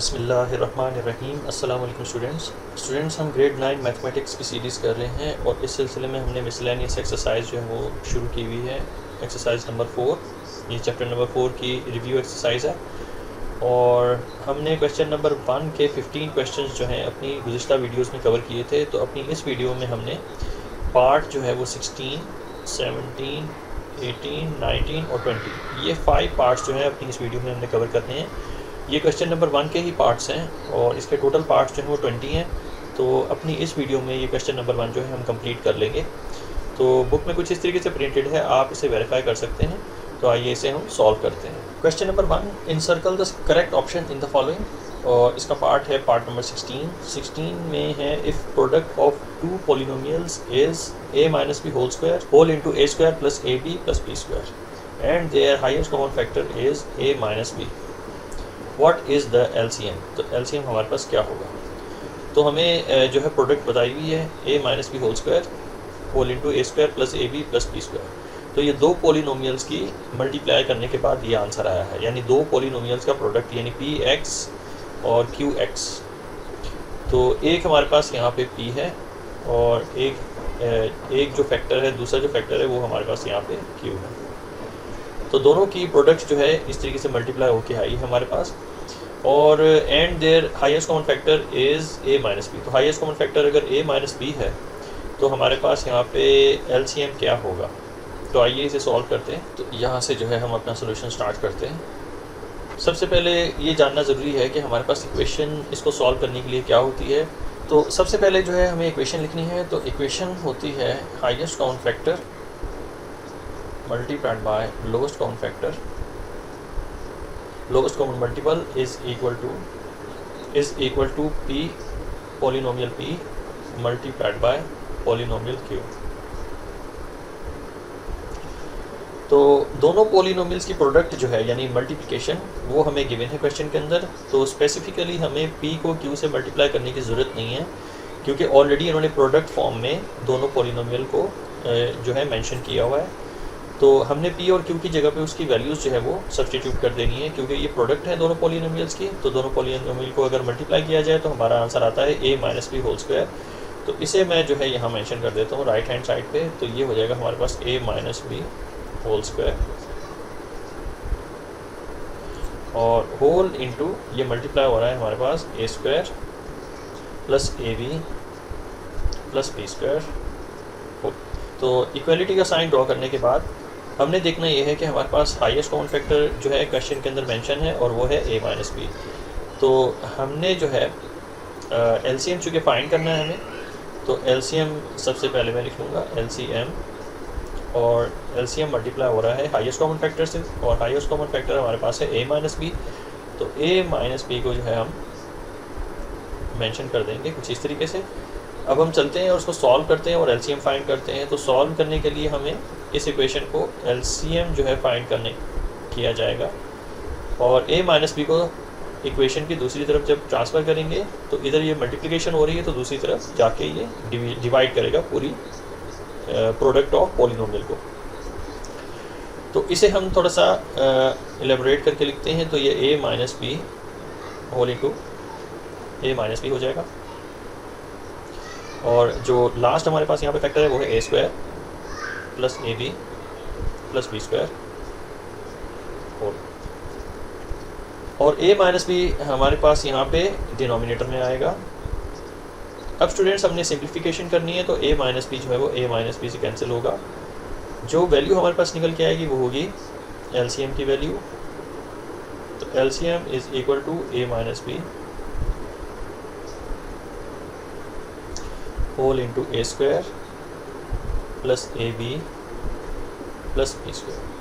बिस्मिल्लाहिर्रहमानिर्रहीम। अस्सलाम वालेकुम स्टूडेंट्स, हम ग्रेड 9 मैथमेटिक्स की सीरीज़ कर रहे हैं और इस सिलसिले में हमने मिसलेनियस एक्सरसाइज जो है वो शुरू की हुई है। एक्सरसाइज नंबर 4, ये चैप्टर नंबर 4 की रिव्यू एक्सरसाइज है और हमने क्वेश्चन नंबर 1 के 15 क्वेश्चंस जो हैं अपनी गुज़िश्ता वीडियोस में कवर किए थे। तो अपनी इस वीडियो में हमने पार्ट जो है वो 16, 17, 18, 19 और 20 ये 5 पार्ट्स जो हैं अपनी इस वीडियो में हमने कवर करने हैं। ये क्वेश्चन नंबर 1 के ही पार्ट्स हैं और इसके टोटल पार्ट्स जो हैं वो 20 हैं। तो अपनी इस वीडियो में ये क्वेश्चन नंबर 1 जो है हम कंप्लीट कर लेंगे। तो बुक में कुछ इस तरीके से प्रिंटेड है, आप इसे वेरीफाई कर सकते हैं। तो आइए इसे हम सॉल्व करते हैं। Question number 1, encircle the correct option in the following. और इसका पार्ट है पार्ट नंबर 16 में है if product of two polynomials is a minus B whole square whole into A square plus A B plus B square and their highest common factor is a minus B, what is the LCM। तो LCM हमारे पास क्या होगा। तो हमें जो है product बताई हुई है a minus B whole square whole into A square plus A B plus B square. तो ये दो पॉलिनोमियल्स की मल्टीप्लाई करने के बाद ये आंसर आया है, यानी दो पॉलिनोमियल्स का प्रोडक्ट यानी px और qx। तो एक हमारे पास यहाँ पे p है और एक जो फैक्टर है, दूसरा जो फैक्टर है वो हमारे पास यहाँ पे q है। तो दोनों की प्रोडक्ट जो है इस तरीके से मल्टीप्लाई होके आई है हमारे पास। और and their highest common factor is a minus B. तो हाईएस्ट कॉमन फैक्टर अगर a माइनस बी है तो हमारे पास यहाँ पे LCM क्या होगा। तो आइए इसे सॉल्व करते हैं। तो यहाँ से जो है हम अपना सोल्यूशन स्टार्ट करते हैं। सबसे पहले ये जानना ज़रूरी है कि हमारे पास इक्वेशन इसको सॉल्व करने के लिए क्या होती है। तो सबसे पहले जो है हमें इक्वेशन लिखनी है। तो इक्वेशन होती है highest common factor multiplied by lowest common factor, lowest common multiple is equal to p polynomial p multiplied by polynomial q। तो दोनों पॉलिनोमियल्स की प्रोडक्ट जो है यानी मल्टीप्लिकेशन वो हमें गिवन है क्वेश्चन के अंदर। तो स्पेसिफिकली हमें p को q से मल्टीप्लाई करने की ज़रूरत नहीं है क्योंकि ऑलरेडी इन्होंने प्रोडक्ट फॉर्म में दोनों पॉलिनोमियल को जो है मेंशन किया हुआ है। तो हमने p और q की जगह पे उसकी वैल्यूज़ जो है वो सब्स्टिट्यूट कर देनी है क्योंकि ये प्रोडक्ट है दोनों पॉलिनोमियल्स की। तो दोनों पॉलिनोमियल को अगर मल्टीप्लाई किया जाए तो हमारा आंसर आता है a minus B whole square. तो इसे मैं जो है यहाँ मेंशन कर देता हूँ राइट हैंड साइड पे। तो ये हो जाएगा हमारे पास a minus B whole square और होल इंटू ये मल्टीप्लाई हो रहा है हमारे पास a square plus A B plus B square. तो इक्वलिटी का साइन ड्रॉ करने के बाद हमने देखना ये है कि हमारे पास हाईएस्ट कॉमन फैक्टर जो है क्वेश्चन के अंदर मेंशन है और वो है a माइनस बी। तो हमने जो है LCM चूँकि फाइंड करना है हमें, तो LCM सबसे पहले मैं लिख लूँगा LCM और LCM मल्टीप्लाई हो रहा है हाईएस्ट कॉमन फैक्टर से और हाईएस्ट कॉमन फैक्टर हमारे पास है a माइनस बी। तो a माइनस बी को जो है हम मेंशन कर देंगे कुछ इस तरीके से। अब हम चलते हैं और उसको सॉल्व करते हैं और LCM फाइंड करते हैं। तो सॉल्व करने के लिए हमें इस इक्वेशन को LCM जो है फाइंड करने किया जाएगा और a माइनस बी को इक्वेशन की दूसरी तरफ जब ट्रांसफ़र करेंगे तो इधर ये मल्टीप्लिकेशन हो रही है तो दूसरी तरफ जाके ये डिवाइड करेगा पूरी प्रोडक्ट ऑफ पॉलिनोमियल को। तो इसे हम थोड़ा सा एलेबोरेट करके लिखते हैं। तो ये a minus B whole into a minus B हो जाएगा और जो लास्ट हमारे पास यहाँ पे फैक्टर है वो है a square plus A B plus B square और a माइनस बी हमारे पास यहाँ पे डिनोमिनेटर में आएगा। अब स्टूडेंट्स हमने सिंप्लीफिकेशन करनी है तो a माइनस बी जो है वो a माइनस बी से कैंसिल होगा। जो वैल्यू हमारे पास निकल के आएगी वो होगी LCM की वैल्यू। तो LCM is equal to a minus B whole into A square plus A B plus B square.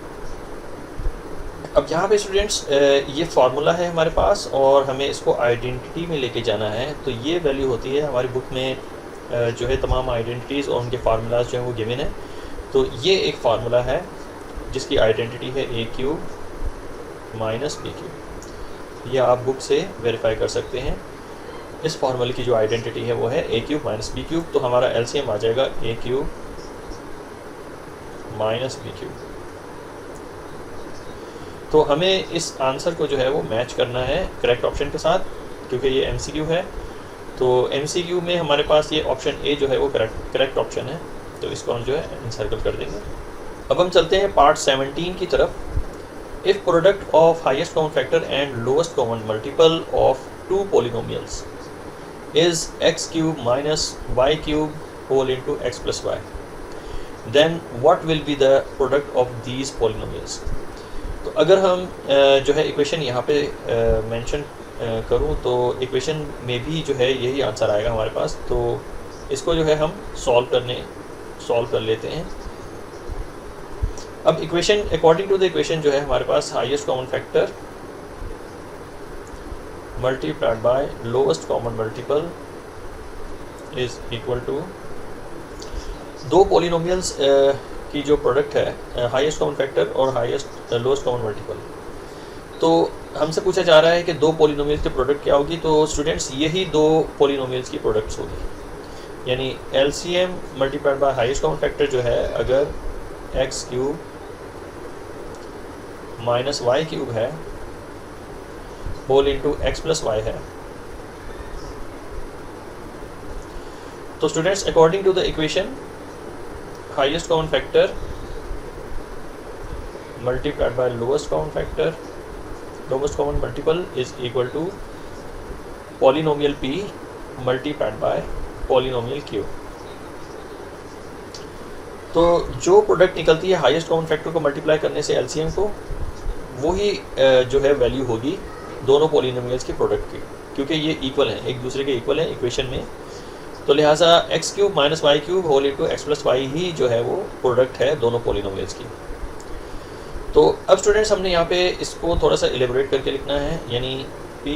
अब यहाँ पे स्टूडेंट्स ये फार्मूला है हमारे पास और हमें इसको आइडेंटिटी में लेके जाना है। तो ये वैल्यू होती है हमारी बुक में जो है तमाम आइडेंटिटीज़ और उनके फार्मूलाज जो हैं वो गिवन है। तो ये एक फार्मूला है जिसकी आइडेंटिटी है a cube minus b cube. ये आप बुक से वेरीफाई कर सकते हैं। इस फार्मूले की जो आइडेंटिटी है वो है a cube minus B cube. तो हमारा LCM आ जाएगा a cube minus B cube. तो हमें इस आंसर को जो है वो मैच करना है करेक्ट ऑप्शन के साथ। क्योंकि ये MCQ है, तो MCQ में हमारे पास ये ऑप्शन ए जो है वो करेक्ट ऑप्शन है, तो इसको हम जो है इनसर्कल कर देंगे। अब हम चलते हैं पार्ट 17 की तरफ। If product of highest common factor and lowest common multiple of two polynomials is x cube minus Y cube whole into x plus Y, then what will be the product of these polynomials. तो अगर हम जो है equation यहाँ पे mention करूँ तो equation में भी जो है यही आंसर आएगा हमारे पास। तो इसको जो है हम सॉल्व कर लेते हैं। अब equation according to the equation जो है हमारे पास highest common factor multiplied by lowest common multiple is equal to दो पॉलिनोमियल्स की जो प्रोडक्ट है हाईएस्ट कॉमन फैक्टर और हाईएस्ट लोएस्ट कॉमन मल्टीपल। तो हमसे पूछा जा रहा है कि दो पॉलिनोमियल्स की प्रोडक्ट क्या होगी। तो स्टूडेंट्स यही दो पॉलिनोमियल्स की प्रोडक्ट्स होगी, यानी LCM multiplied by highest common factor जो है, अगर x cube minus Y cube है whole into x plus y है, तो students according to the equation highest common factor multiplied by lowest common factor lowest common multiple is equal to polynomial P multiplied by polynomial Q। तो जो product निकलती है highest common factor को multiply करने से LCM को, वही जो है वैल्यू होगी दोनों पॉलिनोमियल्स की प्रोडक्ट की, क्योंकि ये इक्वल हैं, एक दूसरे के इक्वल हैं इक्वेशन में। तो लिहाजा X cube minus Y cube whole into x plus Y ही जो है वो प्रोडक्ट है दोनों पॉलिनोमियल्स की। तो अब स्टूडेंट्स हमने यहाँ पे इसको थोड़ा सा एलेबोरेट करके लिखना है, यानी P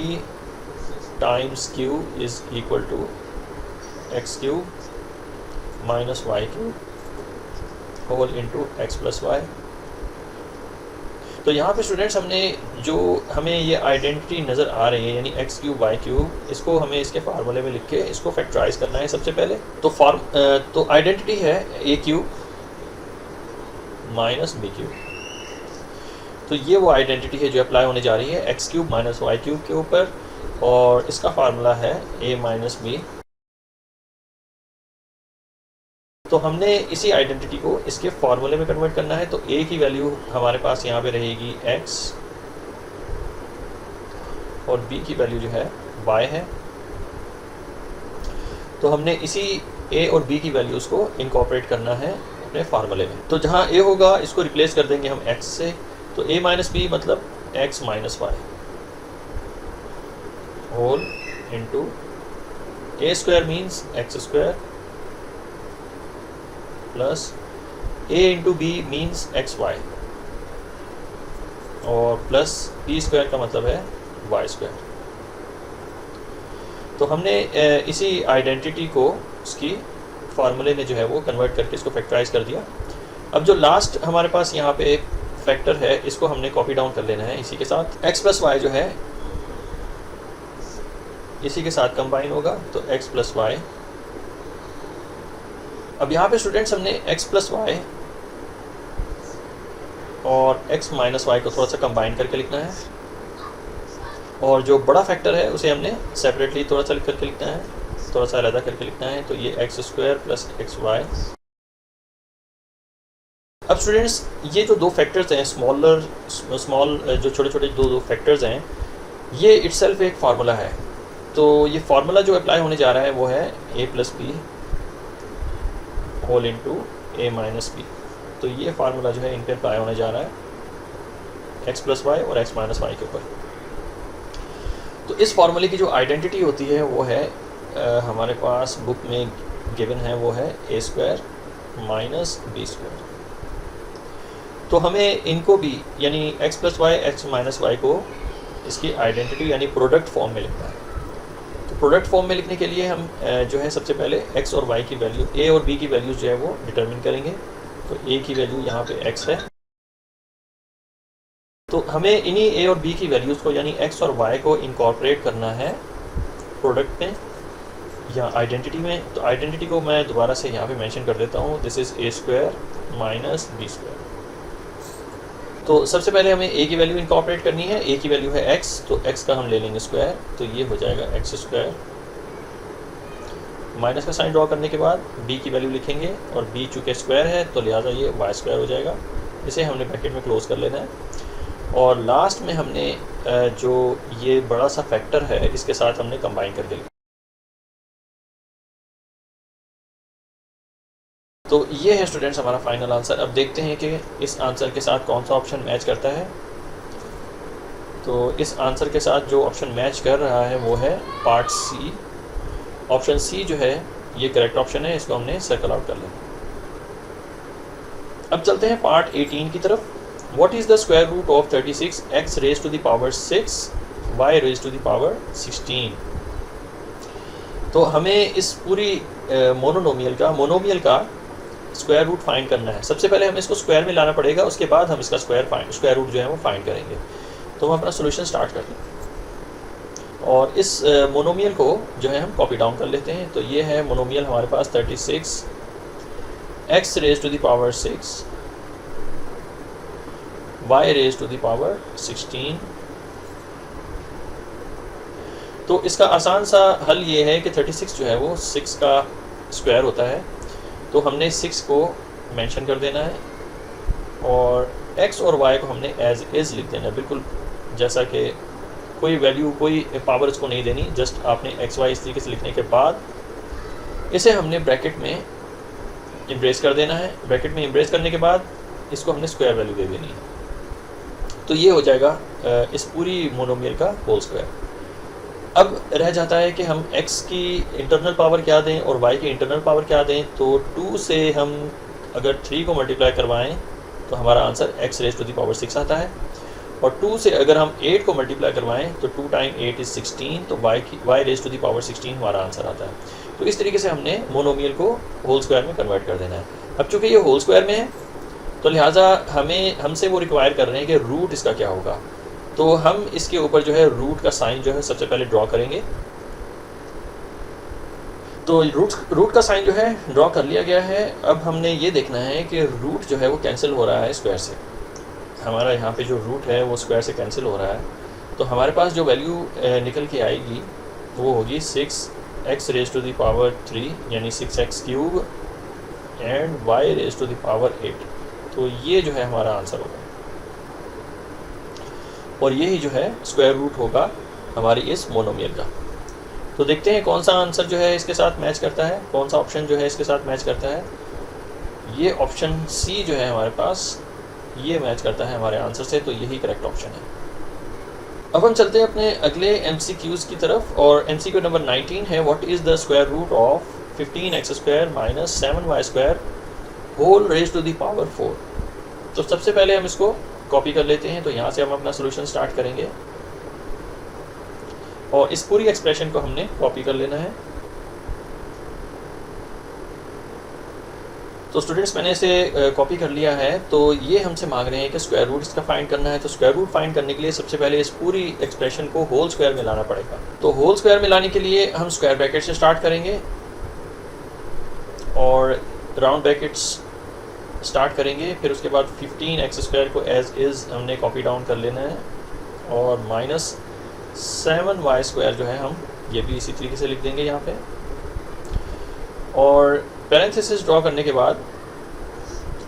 times Q is equal to X cube minus Y cube whole into x plus Y. तो यहाँ पे स्टूडेंट्स हमने जो हमें ये आइडेंटिटी नज़र आ रही है, यानी एक्स क्यूब वाई क्यूब, इसको हमें इसके फार्मूले में लिख के इसको फैक्टराइज करना है सबसे पहले। तो आइडेंटिटी है ए क्यूब माइनस बी क्यूब। तो ये वो आइडेंटिटी है जो अप्लाई होने जा रही है X cube minus Y cube के ऊपर, और इसका फार्मूला है ए माइनस बी। तो हमने इसी आइडेंटिटी को इसके फार्मूले में कन्वर्ट करना है। तो ए की वैल्यू हमारे पास यहाँ पे रहेगी x और b की वैल्यू जो है y है। तो हमने इसी a और b की वैल्यूज़ को इनकॉर्पोरेट करना है अपने फार्मूले में। तो जहाँ a होगा इसको रिप्लेस कर देंगे हम x से, तो a माइनस बी मतलब x minus Y whole into A square means X square plus a into B means X Y, और प्लस b स्क्वायर का मतलब है y स्क्वायर। तो हमने इसी आइडेंटिटी को उसकी फार्मूले में जो है वो कन्वर्ट करके इसको फैक्टराइज कर दिया। अब जो लास्ट हमारे पास यहाँ पे फैक्टर है, इसको हमने कॉपी डाउन कर लेना है इसी के साथ। x प्लस वाई जो है इसी के साथ कंबाइन होगा, तो x प्लस वाई। अब यहाँ पे स्टूडेंट्स हमने x प्लस वाई और x माइनस वाई को थोड़ा सा कंबाइन करके लिखना है, और जो बड़ा फैक्टर है उसे हमने सेपरेटली थोड़ा सा लिख करके लिखना है, थोड़ा सा अलग करके लिखना है। तो ये X square plus X Y. अब स्टूडेंट्स ये जो दो फैक्टर्स हैं स्मॉल जो छोटे छोटे दो फैक्टर्स हैं, ये इटसेल्फ एक फार्मूला है। तो ये फार्मूला जो अप्लाई होने जा रहा है वो है ए प्लस बी होल इंटू ए माइनस बी। तो ये फार्मूला जो है इन पर अप्लाई होने जा रहा है एक्स प्लस वाई और एक्स माइनस वाई के ऊपर। तो इस फार्मूले की जो आइडेंटिटी होती है वो है हमारे पास बुक में गिवन है, वो है A square minus B square. तो हमें इनको भी यानी X plus Y X minus Y को इसकी आइडेंटिटी यानी प्रोडक्ट फॉर्म में लिखना है। तो प्रोडक्ट फॉर्म में लिखने के लिए हम जो है सबसे पहले एक्स और वाई की वैल्यू, ए और बी की वैल्यूज़ जो है वो डिटरमिन करेंगे। तो ए की वैल्यू यहाँ पे एक्स है, तो हमें इन्हीं ए और बी की वैल्यूज़ को यानी एक्स और वाई को इनकॉर्पोरेट करना है प्रोडक्ट में या आइडेंटिटी में। तो आइडेंटिटी को मैं दोबारा से यहाँ पे मेंशन कर देता हूँ, this is A square minus B square. तो सबसे पहले हमें a की वैल्यू इनकॉर्पोरेट करनी है। a की वैल्यू है x, तो x का हम ले लेंगे स्क्वायर, तो ये हो जाएगा x स्क्वायर। माइनस का साइन ड्रॉ करने के बाद b की वैल्यू लिखेंगे, और b चूँकि स्क्वायर है तो लिहाजा ये y स्क्वायर हो जाएगा। इसे हमने ब्रैकेट में क्लोज कर लेना है। और लास्ट में हमने जो ये बड़ा सा फैक्टर है इसके साथ हमने कंबाइन करके लिखा। तो ये है स्टूडेंट्स हमारा फाइनल आंसर। अब देखते हैं कि इस आंसर के साथ कौन सा ऑप्शन मैच करता है। तो इस आंसर के साथ जो ऑप्शन मैच कर रहा है वो है पार्ट सी। ऑप्शन सी जो है ये करेक्ट ऑप्शन है, इसको हमने सर्कल आउट कर लिया। अब चलते हैं पार्ट 18 की तरफ। What is the square root of 36 x raise to the power 6 y raise to the power 16। तो हमें इस पूरी मोनोमियल का स्क्वायर रूट फाइंड करना है। सबसे पहले हमें इसको स्क्वायर में लाना पड़ेगा, उसके बाद हम इसका स्क्वायर रूट जो है वो फाइंड करेंगे। तो हम अपना सोल्यूशन स्टार्ट कर लें और इस मोनोमियल को जो है हम कॉपी डाउन कर लेते हैं। तो ये है मोनोमियल हमारे पास 36 x raise to the power 6 y raise to the power 16। तो इसका आसान सा हल ये है कि 36 जो है वो 6 का स्क्वायर होता है, तो हमने 6 को मेंशन कर देना है और x और y को हमने एज इज़ लिख देना है, बिल्कुल जैसा कि कोई वैल्यू कोई पावर इसको नहीं देनी। जस्ट आपने x y इस तरीके से लिखने के बाद इसे हमने ब्रैकेट में इम्ब्रेस कर देना है। ब्रैकेट में इम्ब्रेस करने के बाद इसको हमने स्क्वायर वैल्यू दे देनी है। तो ये हो जाएगा इस पूरी मोनोमियल का होल स्क्वायर। अब रह जाता है कि हम x की इंटरनल पावर क्या दें और y की इंटरनल पावर क्या दें। तो 2 से हम अगर 3 को मल्टीप्लाई करवाएं तो हमारा answer x raise to the power 6 आता है, और 2 से अगर हम 8 को मल्टीप्लाई करवाएं तो 2 टाइम 8 इज़ 16, तो y raise to the power 16 हमारा आंसर आता है। तो इस तरीके से हमने मोनोमियल को होल स्क्वायर में कन्वर्ट कर देना है। अब चूँकि ये होल स्क्वायर में है तो लिहाजा हमसे वो रिक्वायर कर रहे हैं कि रूट इसका क्या होगा। तो हम इसके ऊपर जो है रूट का साइन जो है सबसे पहले ड्रॉ करेंगे। तो रूट का साइन जो है ड्रॉ कर लिया गया है। अब हमने ये देखना है कि रूट जो है वो कैंसिल हो रहा है स्क्वायर से। हमारा यहाँ पे जो रूट है वो स्क्वायर से कैंसिल हो रहा है, तो हमारे पास जो वैल्यू निकल के आएगी वो होगी 6x raise to the power 3 यानी 6x cube and y raise to the power 8। तो ये जो है हमारा आंसर होगा और यही जो है स्क्वायर रूट होगा हमारी इस मोनोमियल का। तो देखते हैं कौन सा आंसर जो है इसके साथ मैच करता है, कौन सा ऑप्शन जो है इसके साथ मैच करता है। ये ऑप्शन सी जो है हमारे पास ये मैच करता है हमारे आंसर से, तो यही करेक्ट ऑप्शन है। अब हम चलते हैं अपने अगले MCQs की तरफ और MCQ नंबर 19 है what is the square root of 15x square minus 7y square whole raise to the power 4। तो सबसे पहले हम इसको कॉपी कर लेते हैं। तो यहाँ से हम अपना सोल्यूशन स्टार्ट करेंगे और इस पूरी एक्सप्रेशन को हमने कॉपी कर लेना है। तो स्टूडेंट्स मैंने इसे कॉपी कर लिया है। तो ये हमसे मांग रहे हैं कि स्क्वायर रूट इसका फाइंड करना है। तो स्क्वायर रूट फाइंड करने के लिए सबसे पहले इस पूरी एक्सप्रेशन को होल स्क्वायर में लाना पड़ेगा। तो होल स्क्वायर में लाने के लिए हम स्क्वायर ब्रैकेट से स्टार्ट करेंगे और राउंड ब्रैकेट्स स्टार्ट करेंगे। फिर उसके बाद 15x स्क्वायर को एज इज़ हमने कॉपी डाउन कर लेना है और माइनस 7y स्क्वायर जो है हम ये भी इसी तरीके से लिख देंगे यहाँ पे। और पैरेंथेसिस ड्रॉ करने के बाद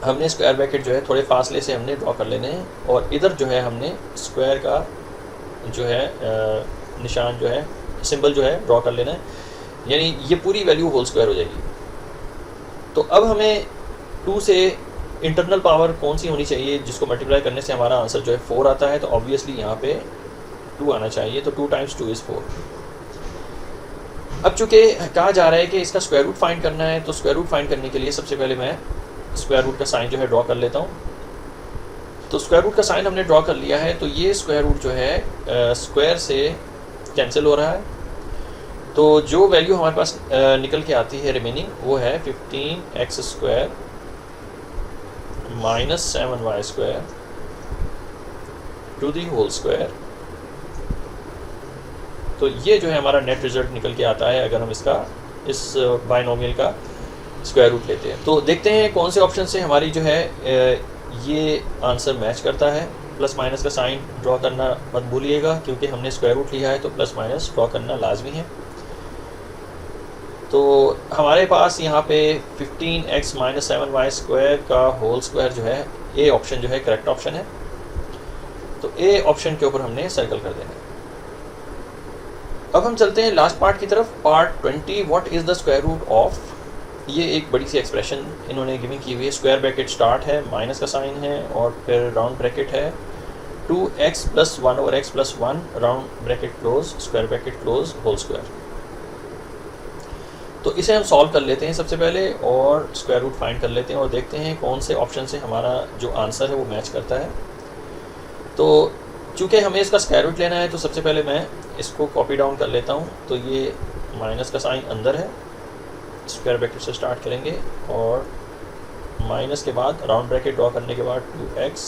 हमने स्क्वायर ब्रैकेट जो है थोड़े फासले से हमने ड्रॉ कर लेने हैं और इधर जो है हमने स्क्वायर का जो है निशान जो है सिंबल जो है ड्रॉ कर लेना है, यानी ये पूरी वैल्यू होल स्क्वायर हो जाएगी। तो अब हमें 2 से इंटरनल पावर कौन सी होनी चाहिए जिसको मल्टीप्लाई करने से हमारा आंसर जो है 4 आता है। तो ऑब्वियसली यहाँ पे 2 आना चाहिए, तो 2 टाइम्स 2 इज़ 4। अब चूँकि कहा जा रहा है कि इसका स्क्वायर रूट फाइंड करना है, तो स्क्वायर रूट फाइंड करने के लिए सबसे पहले मैं स्क्वायर रूट का साइन जो है ड्रॉ कर लेता हूँ। तो स्क्वायर रूट का साइन हमने ड्रॉ कर लिया है। तो ये स्क्वायर रूट जो है स्क्वायर से कैंसिल हो रहा है। तो जो वैल्यू हमारे पास निकल के आती है रिमेनिंग वो है 15x square minus 7y square to the whole square. तो ये जो है हमारा नेट रिजल्ट निकल के आता है अगर हम इस बाइनोमियल का स्क्वायर रूट लेते हैं। तो देखते हैं कौन से ऑप्शन से हमारी जो है ये आंसर मैच करता है। प्लस माइनस का साइन ड्रॉ करना मत भूलिएगा, क्योंकि हमने स्क्वायर रूट लिया है तो प्लस माइनस ड्रॉ करना लाजमी है। तो हमारे पास यहाँ पे 15x - 7y² का होल स्क्वायर जो है, ए ऑप्शन जो है करेक्ट ऑप्शन है। तो ए ऑप्शन के ऊपर हमने सर्कल कर देना है। अब हम चलते हैं लास्ट पार्ट की तरफ, part 20, what is the square root of. ये एक बड़ी सी एक्सप्रेशन इन्होंने गिवन की हुई है। स्क्वायर ब्रैकेट स्टार्ट है, माइनस का साइन है और फिर राउंड ब्रैकेट है 2x + 1/x + 1 round bracket close, square bracket close, whole square. तो इसे हम सॉल्व कर लेते हैं सबसे पहले और स्क्वायर रूट फाइंड कर लेते हैं और देखते हैं कौन से ऑप्शन से हमारा जो आंसर है वो मैच करता है। तो चूँकि हमें इसका स्क्वायर रूट लेना है तो सबसे पहले मैं इसको कॉपी डाउन कर लेता हूँ। तो ये माइनस का साइन अंदर है, स्क्वायर ब्रैकेट से स्टार्ट करेंगे और माइनस के बाद राउंड ब्रैकेट ड्रॉ करने के बाद 2x।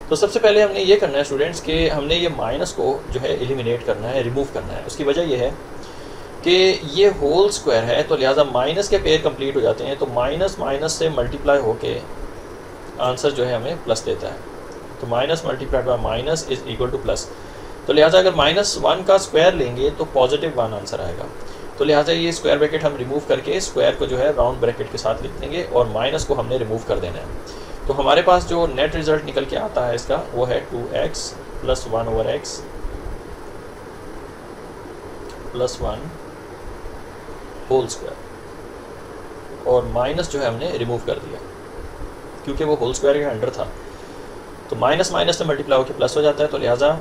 तो सबसे पहले हमने ये करना है स्टूडेंट्स कि हमने ये माइनस को जो है एलिमिनेट करना है, रिमूव करना है। उसकी वजह ये है कि ये होल स्क्वायर है, तो लिहाजा माइनस के पेयर कंप्लीट हो जाते हैं, तो माइनस माइनस से मल्टीप्लाई होके आंसर जो है हमें प्लस देता है। तो minus multiplied by minus is equal two plus. तो लिहाजा अगर -1 का स्क्वायर लेंगे तो +1 आंसर आएगा। तो लिहाजा ये स्क्वायर ब्रैकेट हम रिमूव करके स्क्वायर को जो है राउंड ब्रैकेट के साथ लिख देंगे और माइनस को हमने रिमूव कर देना है। तो हमारे पास जो नेट रिज़ल्ट निकल के आता है इसका वो है 2x + 1/x + 1 होल स्क्वायर और माइनस जो है हमने रिमूव कर दिया क्योंकि वो होल स्क्वायर के अंडर था। तो माइनस माइनस से मल्टीप्लाई होकर प्लस हो जाता है, तो लिहाजा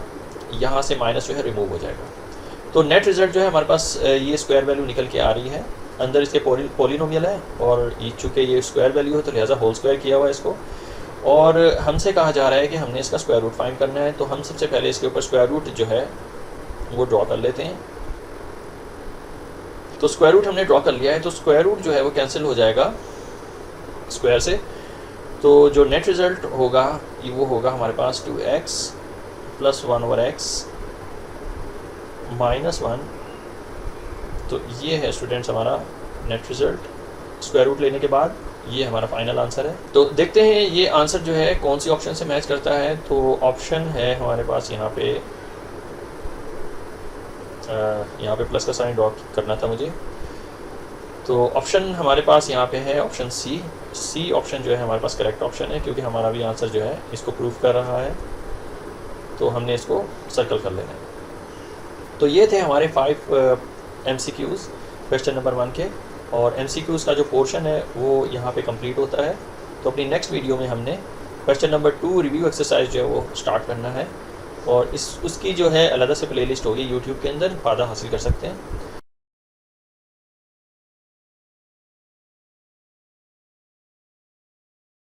यहाँ से माइनस जो है रिमूव हो जाएगा। तो नेट रिज़ल्ट जो है हमारे पास ये स्क्वायर वैल्यू निकल के आ रही है। अंदर इसके पॉलिनोमियल है और चूँकि ये स्क्वायर वैल्यू है तो लिहाजा होल स्क्वायर किया हुआ है इसको, और हमसे कहा जा रहा है कि हमने इसका स्क्वायर रूट फाइंड करना है। तो हम सबसे पहले इसके ऊपर स्क्वायर रूट जो है वो ड्रॉ कर लेते हैं। तो स्क्वायर रूट हमने ड्रॉ कर लिया है, तो स्क्वायर रूट जो है वो कैंसिल हो जाएगा स्क्वायर से। तो जो नेट रिज़ल्ट होगा वो होगा हमारे पास 2x + 1/x - 1। तो ये है स्टूडेंट्स हमारा नेट रिज़ल्ट स्क्वायर रूट लेने के बाद। ये हमारा फाइनल आंसर है। तो देखते हैं ये आंसर जो है कौन सी ऑप्शन से मैच करता है। तो ऑप्शन है हमारे पास यहाँ पे प्लस का साइन ड्रॉ करना था मुझे। तो ऑप्शन हमारे पास यहाँ पे है ऑप्शन सी ऑप्शन जो है हमारे पास करेक्ट ऑप्शन है, क्योंकि हमारा भी आंसर जो है इसको प्रूव कर रहा है। तो हमने इसको सर्कल कर लेना है। तो ये थे हमारे 5 MCQs क्वेश्चन नंबर 1 के, और MCQs का जो पोर्शन है वो यहाँ पे कंप्लीट होता है। तो अपनी नेक्स्ट वीडियो में हमने क्वेश्चन नंबर 2 रिव्यू एक्सरसाइज जो है वो स्टार्ट करना है, और उसकी जो है अलग से प्लेलिस्ट होगी यूट्यूब के अंदर, फ़ायदा हासिल कर सकते हैं।